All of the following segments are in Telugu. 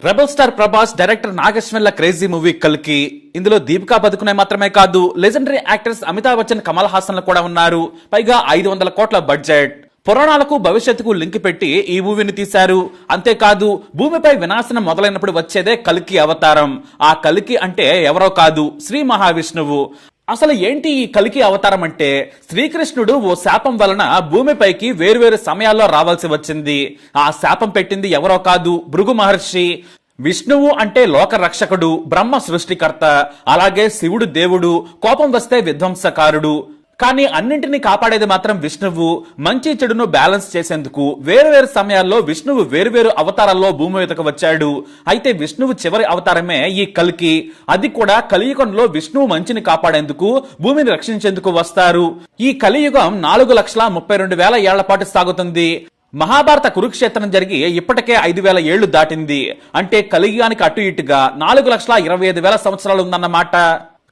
రెబల్ స్టార్ ప్రభాస్, డైరెక్టర్ నాగేశ్వర్ల క్రేజీ మూవీ కల్కి. ఇందులో దీపికా పదుకునే మాత్రమే కాదు, లెజెండరీ యాక్టర్స్ అమితాబ్ బచ్చన్, కమల్ హాసన్ కూడా ఉన్నారు. పైగా 500 కోట్ల బడ్జెట్. పురాణాలకు భవిష్యత్తుకు లింక్ పెట్టి ఈ మూవీని తీశారు. అంతేకాదు, భూమిపై వినాశనం మొదలైనప్పుడు వచ్చేదే కల్కి అవతారం. ఆ కల్కి అంటే ఎవరో కాదు, శ్రీ మహావిష్ణువు. అసలు ఏంటి ఈ కల్కి అవతారం అంటే, శ్రీకృష్ణుడు ఓ శాపం వలన భూమిపైకి వేరువేరు సమయాల్లో రావాల్సి వచ్చింది. ఆ శాపం పెట్టింది ఎవరో కాదు, భృగు మహర్షి. విష్ణువు అంటే లోక రక్షకుడు, బ్రహ్మ సృష్టికర్త. అలాగే శివుడు దేవుడు, కోపం వస్తే విధ్వంసకారుడు. కానీ అన్నింటినీ కాపాడేది మాత్రం విష్ణువు. మంచి చెడును బ్యాలెన్స్ చేసేందుకు వేరువేరు సమయాల్లో విష్ణువు వేరువేరు అవతారాల్లో భూమి మీదకు వచ్చాడు. అయితే విష్ణువు చివరి అవతారమే ఈ కల్కి. అది కూడా కలియుగంలో విష్ణువు మంచిని కాపాడేందుకు, భూమిని రక్షించేందుకు వస్తారు. ఈ కలియుగం 4,32,000 ఏళ్ల పాటు సాగుతుంది. మహాభారత కురుక్షేత్రం జరిగి ఇప్పటికే 5,000 ఏళ్లు దాటింది. అంటే కలియుగానికి అటు ఇటుగా 4,25,000 సంవత్సరాలు ఉందన్నమాట.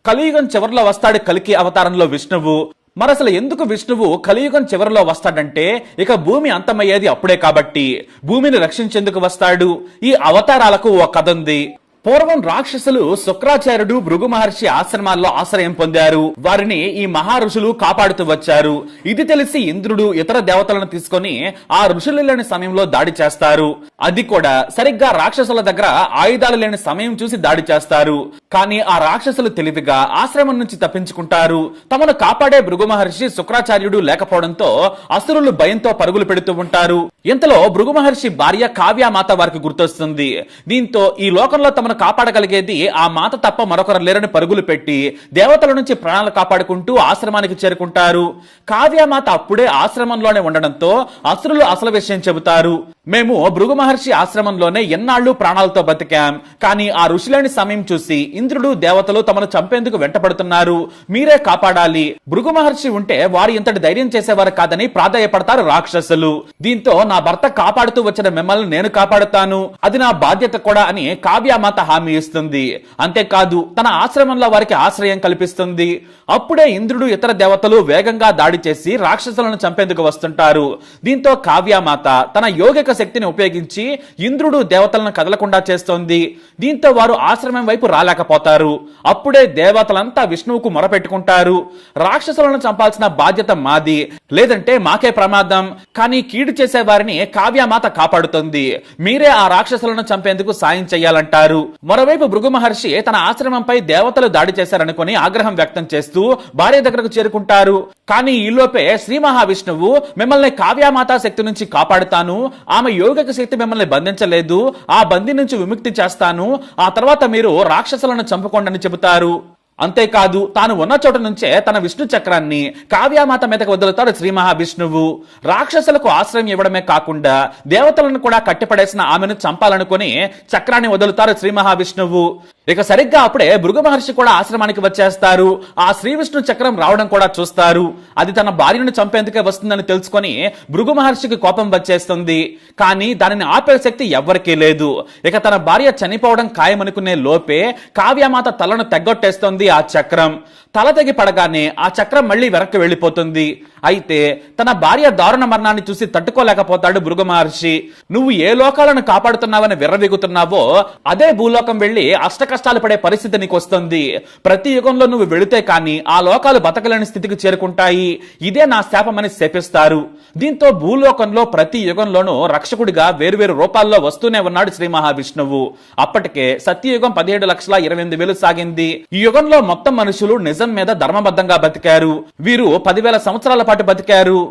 కలియుగం చివరిలో వస్తాడు కల్కి అవతారంలో విష్ణువు. మరసలు ఎందుకు విష్ణువు కలియుగం చివరిలో వస్తాడంటే, ఇక భూమి అంతమయ్యేది అప్పుడే కాబట్టి భూమిని రక్షించేందుకు వస్తాడు. ఈ అవతారాలకు ఓ కథ ఉంది. పూర్వం రాక్షసులు శుక్రాచార్యుడు, భృగు మహర్షి ఆశ్రమాల్లో ఆశ్రయం పొందారు. వారిని ఈ మహా ఋషులు కాపాడుతూ వచ్చారు. ఇది తెలిసి ఇంద్రుడు ఇతర దేవతలను తీసుకొని ఆ ఋషులు లేని సమయంలో దాడి చేస్తారు. అది కూడా సరిగ్గా రాక్షసుల దగ్గర ఆయుధాలు లేని సమయం చూసి దాడి చేస్తారు. కానీ ఆ రాక్షసులు తెలివిగా ఆశ్రమం నుంచి తప్పించుకుంటారు. తమను కాపాడే భృగు మహర్షి, శుక్రాచార్యుడు లేకపోవడంతో అసురులు భయంతో పరుగులు పెడుతూ ఉంటారు. ఇంతలో భృగు మహర్షి భార్య కావ్యామాత వారికి గుర్తొస్తుంది. దీంతో ఈ లోకంలో తమను కాపాడగలిగేది ఆ మాత తప్ప మరొకరు లేరని పరుగులు పెట్టి దేవతల నుంచి ప్రాణాలు కాపాడుకుంటూ ఆశ్రమానికి చేరుకుంటారు. కావ్యామాత అప్పుడే ఆశ్రమంలోనే ఉండడంతో అసురులు అసలు విషయం చెబుతారు. మేము భృగు మహర్షి ఆశ్రమంలోనే ఎన్నాళ్లు ప్రాణాలతో బతికాం. కానీ ఆ ఋషులేని సమయం చూసి ఇంద్రుడు, దేవతలు తమను చంపేందుకు వెంటపడుతున్నారు. మీరే కాపాడాలి. భృగు మహర్షి ఉంటే వారు ఇంతటి ధైర్యం చేసేవారు కాదని ప్రాధాయపడతారు రాక్షసులు. దీంతో నా భర్త కాపాడుతూ వచ్చిన మిమ్మల్ని నేను కాపాడుతాను, అది నా బాధ్యత కూడా అని కావ్యామాత హామీ ఇస్తుంది. అంతేకాదు, తన ఆశ్రమంలో వారికి ఆశ్రయం కల్పిస్తుంది. అప్పుడే ఇంద్రుడు, ఇతర దేవతలు వేగంగా దాడి చేసి రాక్షసులను చంపేందుకు వస్తుంటారు. దీంతో కావ్యామాత తన యోగిక శక్తిని ఉపయోగించి ఇంద్రుడు, దేవతలను కదలకుండా చేస్తోంది. దీంతో వారు ఆశ్రమం వైపు రాలేకపోతారు. అప్పుడే దేవతలంతా విష్ణువుకు మొరపెట్టుకుంటారు. రాక్షసులను చంపాల్సిన బాధ్యత మాది, లేదంటే మాకే ప్రమాదం. కానీ కీడు చేసే వారిని కావ్యామాత కాపాడుతుంది. మీరే ఆ రాక్షసులను చంపేందుకు సాయం చెయ్యాలంటారు. మరోవైపు భృగు మహర్షి తన ఆశ్రమంపై దేవతలు దాడి చేశారనుకుని ఆగ్రహం వ్యక్తం చేస్తూ భార్య దగ్గరకు చేరుకుంటారు. కానీ ఈలోపే శ్రీ మహావిష్ణువు, మిమ్మల్ని కావ్యామాత శక్తి నుంచి కాపాడుతాను, ఆమె యోగిక శక్తి మిమ్మల్ని బంధించలేదు, ఆ బందీ నుంచి విముక్తి చేస్తాను, ఆ తర్వాత మీరు రాక్షసులను చంపుకోండి అని చెబుతారు. అంతేకాదు, తాను ఉన్న చోట నుంచే తన విష్ణు చక్రాన్ని కావ్యామాత మీదకు వదులుతాడు శ్రీ మహావిష్ణువు. రాక్షసులకు ఆశ్రయం ఇవ్వడమే కాకుండా దేవతలను కూడా కట్టిపడేసిన ఆమెను చంపాలనుకుని చక్రాన్ని వదులుతారు శ్రీ మహావిష్ణువు. ఇక సరిగ్గా అప్పుడే భృగు మహర్షి కూడా ఆశ్రమానికి వచ్చేస్తారు. ఆ శ్రీ విష్ణు చక్రం రావడం కూడా చూస్తారు. అది తన భార్యను చంపేందుకే వస్తుందని తెలుసుకొని భృగు మహర్షికి కోపం వచ్చేస్తుంది. కానీ దానిని ఆపే శక్తి ఎవ్వరికీ లేదు. ఇక తన భార్య చనిపోవడం ఖాయమనుకునే లోపే కావ్యామాత తలను తెగ్గొట్టేస్తుంది ఆ చక్రం. తల తెగి పడగానే ఆ చక్రం మళ్లీ వెనక్కి వెళ్లిపోతుంది. అయితే తన భార్య దారుణ మరణాన్ని చూసి తట్టుకోలేకపోతాడు భృగు మహర్షి. నువ్వు ఏ లోకాలను కాపాడుతున్నావని విర్రవీగుతున్నావో అదే భూలోకం వెళ్లి అష్ట కష్టాలు పడే పరిస్థితి నీకు వస్తుంది. ప్రతి యుగంలో నువ్వు వెళితే కానీ ఆ లోకాలు బతకలేని స్థితికి చేరుకుంటాయి. ఇదే నా శాపమని శపిస్తారు. దీంతో భూలోకంలో ప్రతి యుగంలోనూ రక్షకుడిగా వేరువేరు రూపాల్లో వస్తూనే ఉన్నాడు శ్రీ మహావిష్ణువు. అప్పటికే సత్యయుగం 17,28,000 సాగింది. ఈ యుగంలో మొత్తం మనుషులు నిజం మీద ధర్మబద్ధంగా బతికారు. వీరు 10,000 సంవత్సరాల పాటు బతికారు.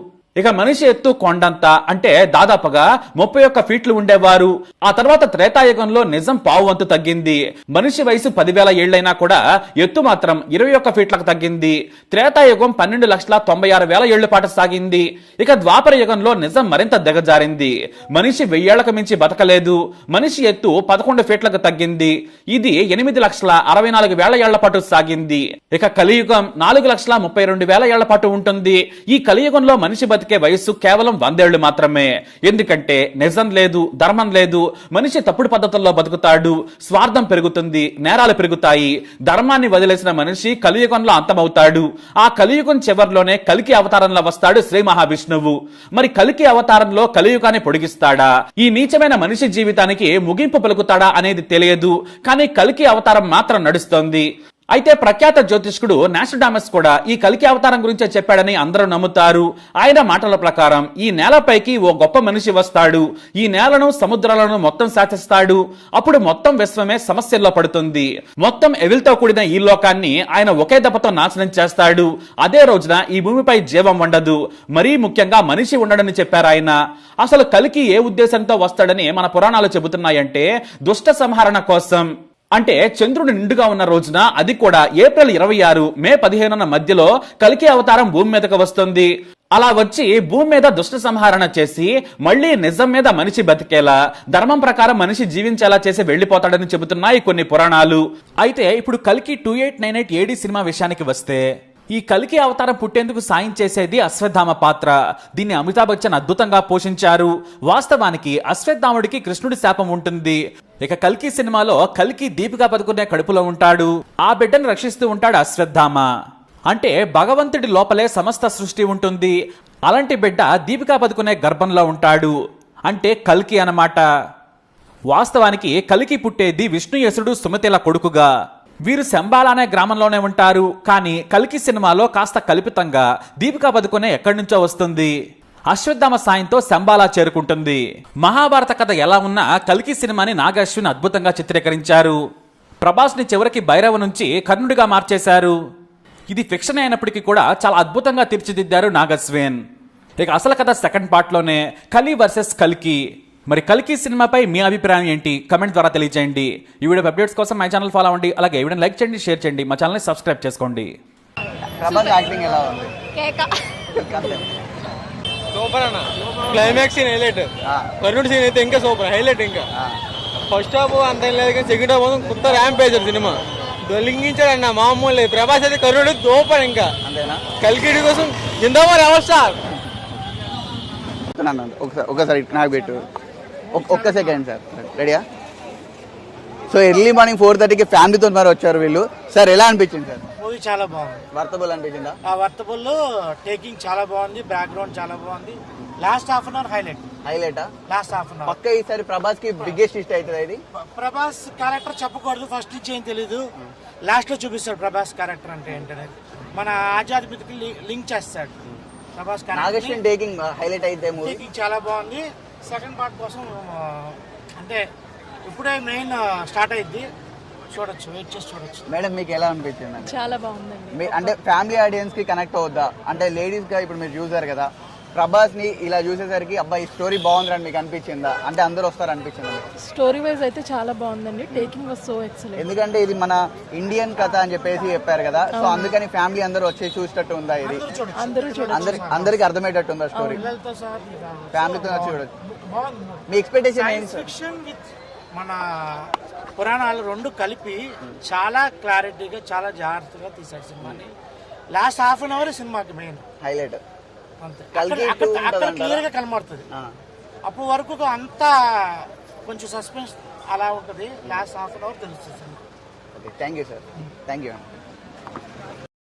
ఇక మనిషి ఎత్తు కొండంత, అంటే దాదాపుగా 31 ఫీట్లు ఉండేవారు. ఆ తర్వాత త్రేతాయుగంలో నిజం పావు వంతు తగ్గింది. మనిషి వయసు 10,000 ఏళ్లైనా కూడా ఎత్తు మాత్రం 21 ఫీట్లకు తగ్గింది. త్రేతాయుగం 12,96,000 ఏళ్ల పాటు సాగింది. ఇక ద్వాపర యుగంలో నిజం మరింత దిగజారింది. మనిషి 1000 ఏళ్లకు మించి బతకలేదు. మనిషి ఎత్తు 11 ఫీట్లకు తగ్గింది. ఇది 8,64,000 ఏళ్ల పాటు సాగింది. ఇక కలియుగం 4,32,000 ఏళ్ల పాటు ఉంటుంది. ఈ కలియుగంలో మనిషి బతికే వయస్సు కేవలం 100 ఏళ్లు మాత్రమే. ఎందుకంటే నిజం లేదు, ధర్మం లేదు, మనిషి తప్పుడు పద్ధతుల్లో బతుకుతాడు, స్వార్థం పెరుగుతుంది, నేరాలు పెరుగుతాయి. ధర్మాన్ని వదిలేసిన మనిషి కలియుగంలో అంతమవుతాడు. ఆ కలియుగం చివరిలోనే కల్కి అవతారంలో వస్తాడు శ్రీ మహావిష్ణువు. మరి కల్కి అవతారంలో కలియుగాన్ని పొడిగిస్తాడా, ఈ నీచమైన మనిషి జీవితానికి ముగింపు పలుకుతాడా అనేది తెలియదు. కానీ కల్కి అవతారం మాత్రం నడుస్తోంది. అయితే ప్రఖ్యాత జ్యోతిష్కుడు నాస్ట్రాడామస్ కూడా ఈ కల్కి అవతారం గురించే చెప్పాడని అందరూ నమ్ముతారు. ఆయన మాటల ప్రకారం ఈ నేలపైకి ఓ గొప్ప మనిషి వస్తాడు, ఈ నేలను సముద్రాలను మొత్తం శాసిస్తాడు. అప్పుడు మొత్తం విశ్వమే సమస్యల్లో పడుతుంది. మొత్తం ఎవిల్తో కూడిన ఈ లోకాన్ని ఆయన ఒకే దెబ్బతో నాశనం చేస్తాడు. అదే రోజున ఈ భూమిపై జీవం ఉండదు, మరీ ముఖ్యంగా మనిషి ఉండడని చెప్పారు ఆయన. అసలు కల్కి ఏ ఉద్దేశంతో వస్తాడని మన పురాణాలు చెబుతున్నాయంటే దుష్ట సంహరణ కోసం. అంటే చంద్రుడు నిండుగా ఉన్న రోజున, అది కూడా ఏప్రిల్ 26 మే 15 మధ్యలో కల్కి అవతారం భూమి మీదకి వస్తుంది. అలా వచ్చి భూమి మీద దుష్ట సంహారణ చేసి మళ్ళీ నిజం మీద మనిషి బతికేలా, ధర్మం ప్రకారం మనిషి జీవించేలా చేసి వెళ్లిపోతాడని చెబుతున్నాయి కొన్ని పురాణాలు. అయితే ఇప్పుడు కల్కి 2898 AD సినిమా విషయానికి వస్తే, ఈ కల్కి అవతారం పుట్టేందుకు సాయం చేసేది అశ్వత్థామ పాత్ర. దీన్ని అమితాబ్ బచ్చన్ అద్భుతంగా పోషించారు. వాస్తవానికి అశ్వత్థాముడికి కృష్ణుడి శాపం ఉంటుంది. ఇక కల్కి సినిమాలో కల్కి దీపికా పదుకునే కడుపులో ఉంటాడు. ఆ బిడ్డను రక్షిస్తూ ఉంటాడు అశ్వత్థామ. అంటే భగవంతుడి లోపలే సమస్త సృష్టి ఉంటుంది. అలాంటి బిడ్డ దీపికా పదుకునే గర్భంలో ఉంటాడు. అంటే కల్కి అన్నమాట. వాస్తవానికి కల్కి పుట్టేది విష్ణుయసుడు సుమతిల కొడుకుగా. వీరు శంబాల అనే గ్రామంలోనే ఉంటారు. కానీ కల్కి సినిమాలో కాస్త కల్పితంగా దీపికా పదుకునే ఎక్కడి నుంచో వస్తుంది. అశ్వత్థామ సాయంతో శంబాలా చేరుకుంటుంది. మహాభారత కథ ఎలా ఉన్నా కల్కి సినిమాని నాగ అశ్విన్ అద్భుతంగా చిత్రీకరించారు. ప్రభాస్ ని చివరికి భైరవ నుంచి కర్ణుడిగా మార్చేశారు. ఇది ఫిక్షన్ అయినప్పటికీ కూడా చాలా అద్భుతంగా తీర్చిదిద్దారు నాగ అశ్విన్. ఇక అసలు కథ సెకండ్ పార్ట్ లోనే కలి వర్సెస్ కల్కి. మరి కల్కి సినిమాపై మీ అభిప్రాయం ఏంటి? కమెంట్ ద్వారా తెలియజేయండి. ఈ వీడియో అప్డేట్స్ కోసం మై ఛానల్ ఫాలో అవ్వండి. అలాగే ఈ వీడియోని లైక్ చేయండి, షేర్ చేయండి, మా ఛానల్ని సబ్స్క్రైబ్ చేసుకోండి. సూపర్ అన్న, క్లైమాక్స్ సీన్ హైలైట్. కర్ణుడి సీన్ అయితే ఇంకా సూపర్ హైలైట్. ఇంకా ఫస్ట్ హాఫ్ అంత ఏం లేదు కానీ సెకండ్ హాఫ్ కొత్త ర్యాంప్ సినిమా దొలింగించాడు అన్న, మామూలు లేదు. ప్రభాస్ అయితే కర్ణుడు సూపర్. ఇంకా కల్కిడి కోసం జిందాబాద్ ఎవరు సార్. ఒకసారి నాకు పెట్టు, ఒక్క సెకండ్ సార్. రెడీయా? సో ఎర్లీ మార్నింగ్ 4:30కి ఫ్యామిలీతో మరి వచ్చారు వీళ్ళు. సార్ ఎలా అనిపించింది సార్? మూవీ చాలా బాగుంది. వర్తబుల్ అనిపించిందా? వర్తబుల్, టేకింగ్ చాలా బాగుంది, బ్యాక్గ్రౌండ్ చాలా బాగుంది. లాస్ట్ హాఫ్ అన్ అవర్ హైలైటా? లాస్ట్ హాఫ్ అన్ అవర్ పక్క ఈసారి ప్రభాస్ కి బిగ్గెస్ట్ ఇష్ట అవుతుంది ఇది. ప్రభాస్ క్యారెక్టర్ చెప్పకూడదు, ఫస్ట్ నుంచి ఏం తెలీదు, లాస్ట్ లో చూపిస్తాడు ప్రభాస్ క్యారెక్టర్ అంటే ఏంటనేది. మన ఆజాద్ మీదకి లింక్ చేస్తాడు ప్రభాస్ క్యారెక్టర్. టేకింగ్ హైలైట్ అయితే టేకింగ్ చాలా బాగుంది. సెకండ్ పార్ట్ కోసం అంటే ఇప్పుడే మెయిన్ స్టార్ట్ అయింది, చూడొచ్చు, వెయిట్ చేసి చూడొచ్చు. మేడం మీకు ఎలా అనిపించింది? చాలా బాగుందండి. అంటే ఫ్యామిలీ ఆడియన్స్ కి కనెక్ట్ అవుద్దా? అంటే లేడీస్ గా ఇప్పుడు మీరు చూసారు కదా, ప్రభాస్ ని ఇలా చూసేసరికి అబ్బాయి స్టోరీ బాగుందని మీకు అనిపించిందా? అంటే అందరూ వస్తారు అనిపించిందా? స్టోరీ వైజ్ అయితే చాలా బాగుందండి. Taking was so excellent. ఎందుకంటే ఇది మన ఇండియన్ కథ అని చెప్పేసి చెప్పారు కదా, సో అందుకని ఫ్యామిలీ అందరూ వచ్చి చూసేటట్టు ఉందా? ఇది అందరికి అర్థమయ్యేటట్టు ఉందా స్టోరీ? ఫ్యామిలీతో వచ్చి చూడొచ్చు. మీ ఎక్స్పెక్టేషన్ ఏంటి? మన పురాణాలు రెండు కలిపి చాలా క్లారిటీగా, చాలా జాగ్రత్తగా తీశాడు సినిమాని. లాస్ట్ హాఫ్ అన్ అవర్ సినిమాకి మెయిన్ హైలైట్. అక్కడ క్లియర్ గా కనబడుతుంది. అప్పటి వరకు అంతా కొంచెం సస్పెన్స్ అలా ఉంటుంది. లాస్ట్ హాఫ్ అన్ అవర్ తెలుస్తుంది. Thank you sir. Thank you.